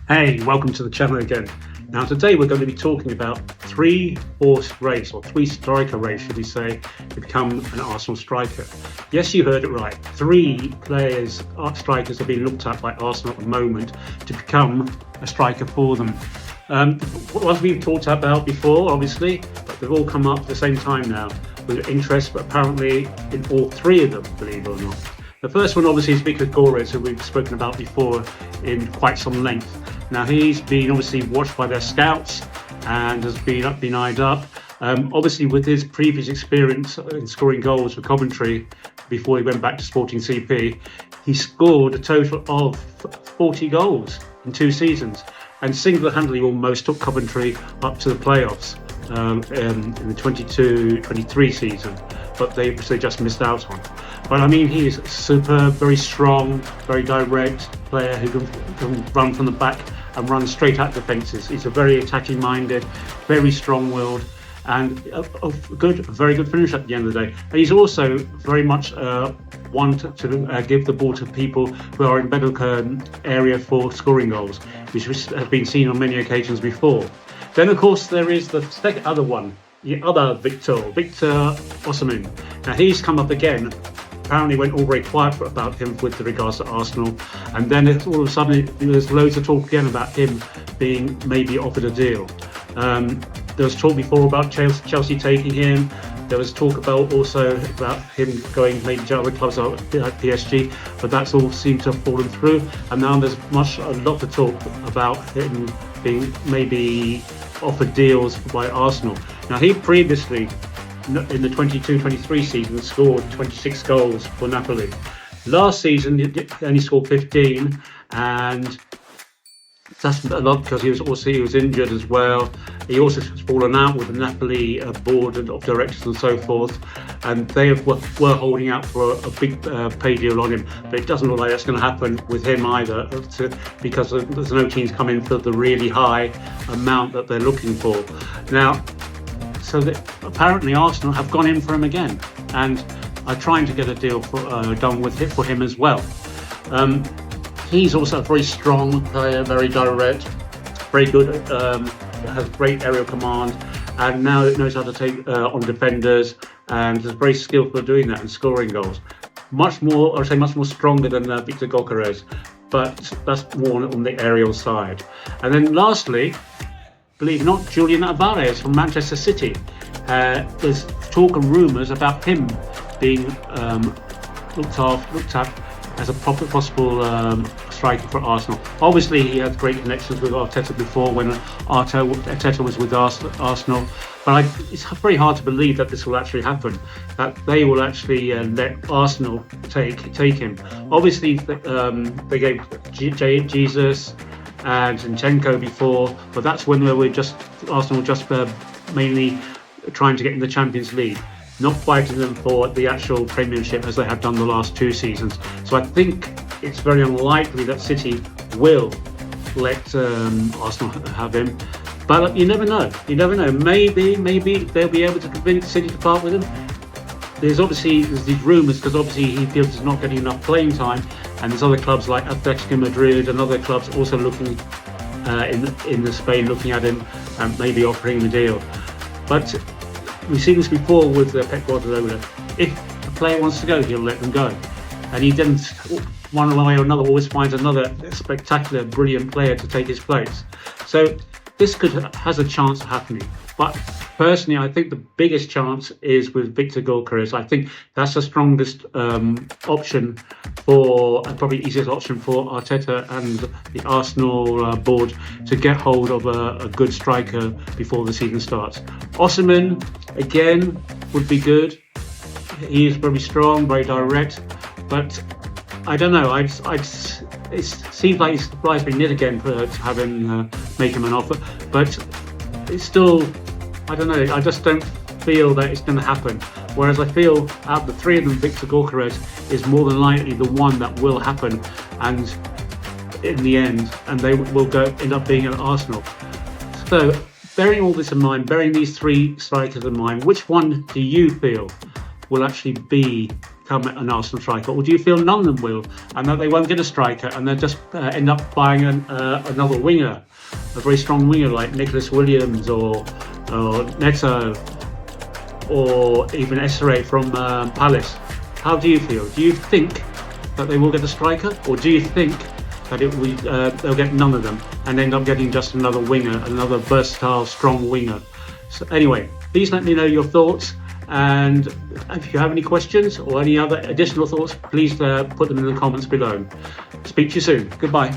Hey, welcome to the channel again. Now today we're going to be talking about three-horse race, or three-striker race, should we say, to become an Arsenal striker. Yes, you heard it right. Three players, strikers, are being looked at by Arsenal at the moment to become a striker for them. What we've talked about before, obviously, but they've all come up at the same time now with interest, but apparently in all three of them, believe it or not. The first one obviously is Victor Gores, who we've spoken about before in quite some length. Now he's been obviously watched by their scouts and has been eyed up. Obviously with his previous experience in scoring goals for Coventry before he went back to Sporting CP, he scored a total of 40 goals in 2 seasons and single-handedly almost took Coventry up to the playoffs in the 22-23 season, but they just missed out on. But I mean, he is superb, very strong, very direct player who can run from the back and run straight at defences. He's a very attacking-minded, very strong-willed, and a very good finish at the end of the day. And he's also very much one to give the ball to people who are in better area for scoring goals, which has been seen on many occasions before. Then, of course, there is the other one, the other Victor Osimhen. Now, he's come up again. Apparently went all very quiet about him with regards to Arsenal, and then all of a sudden there's loads of talk again about him being maybe offered a deal. There was talk before about Chelsea taking him. There was talk about him going maybe to other clubs like PSG, but that's all seemed to have fallen through. And now there's a lot of talk about him being maybe offered deals by Arsenal. Now he previously, in the 22-23 season, scored 26 goals for Napoli. Last season he only scored 15, and that's a lot because he was injured as well. He also has fallen out with the Napoli board of directors and so forth, and they were holding out for a big pay deal on him, but it doesn't look like that's going to happen with him either, because there's no teams coming for the really high amount that they're looking for now. So apparently Arsenal have gone in for him again and are trying to get a deal done for him as well. He's also a very strong player, very direct, very good, has great aerial command, and now knows how to take on defenders, and is very skillful at doing that and scoring goals. Much more stronger than Victor Gores, but that's more on the aerial side. And then lastly, believe it or not, Julian Alvarez from Manchester City. There's talk and rumours about him being looked at as a possible striker for Arsenal. Obviously, he had great connections with Arteta before when Arteta was with Arsenal. But it's very hard to believe that this will actually happen, that they will actually let Arsenal take him. Obviously, they gave Jesus and Zinchenko before, but that's when Arsenal were just mainly trying to get in the Champions League, not fighting them for the actual Premiership as they have done the last 2 seasons. So I think it's very unlikely that City will let Arsenal have him. But you never know. Maybe they'll be able to convince City to part with him. There's these rumours because obviously he feels he's not getting enough playing time, and there's other clubs like Atletico Madrid and other clubs also looking in Spain, looking at him and maybe offering him a deal. But we've seen this before with Pep Guardiola. If a player wants to go, he'll let them go, and he then, one way or another, always finds another spectacular, brilliant player to take his place. So this has a chance of happening. But personally, I think the biggest chance is with Victor Gores. I think that's the strongest option and probably easiest option for Arteta and the Arsenal board to get hold of a good striker before the season starts. Osimhen, again, would be good. He is very strong, very direct, but I don't know. It seems like his supply's been knit again to have him make him an offer, but it's still, I don't know. I just don't feel that it's going to happen. Whereas I feel out of the 3 of them, Victor Gores is more than likely the one that will happen, and in the end, and they will end up being at Arsenal. So, bearing all this in mind, bearing these 3 strikers in mind, which one do you feel will actually be become an Arsenal striker, or do you feel none of them will, and that they won't get a striker and they'll just end up buying another winger, a very strong winger like Nicholas Williams or Neto or even Essere from Palace? How do you feel? Do you think that they will get a striker, or do you think that they'll get none of them and end up getting just another winger, another versatile, strong winger? So anyway, please let me know your thoughts, and if you have any questions or any other additional thoughts, please put them in the comments below. Speak to you soon. Goodbye.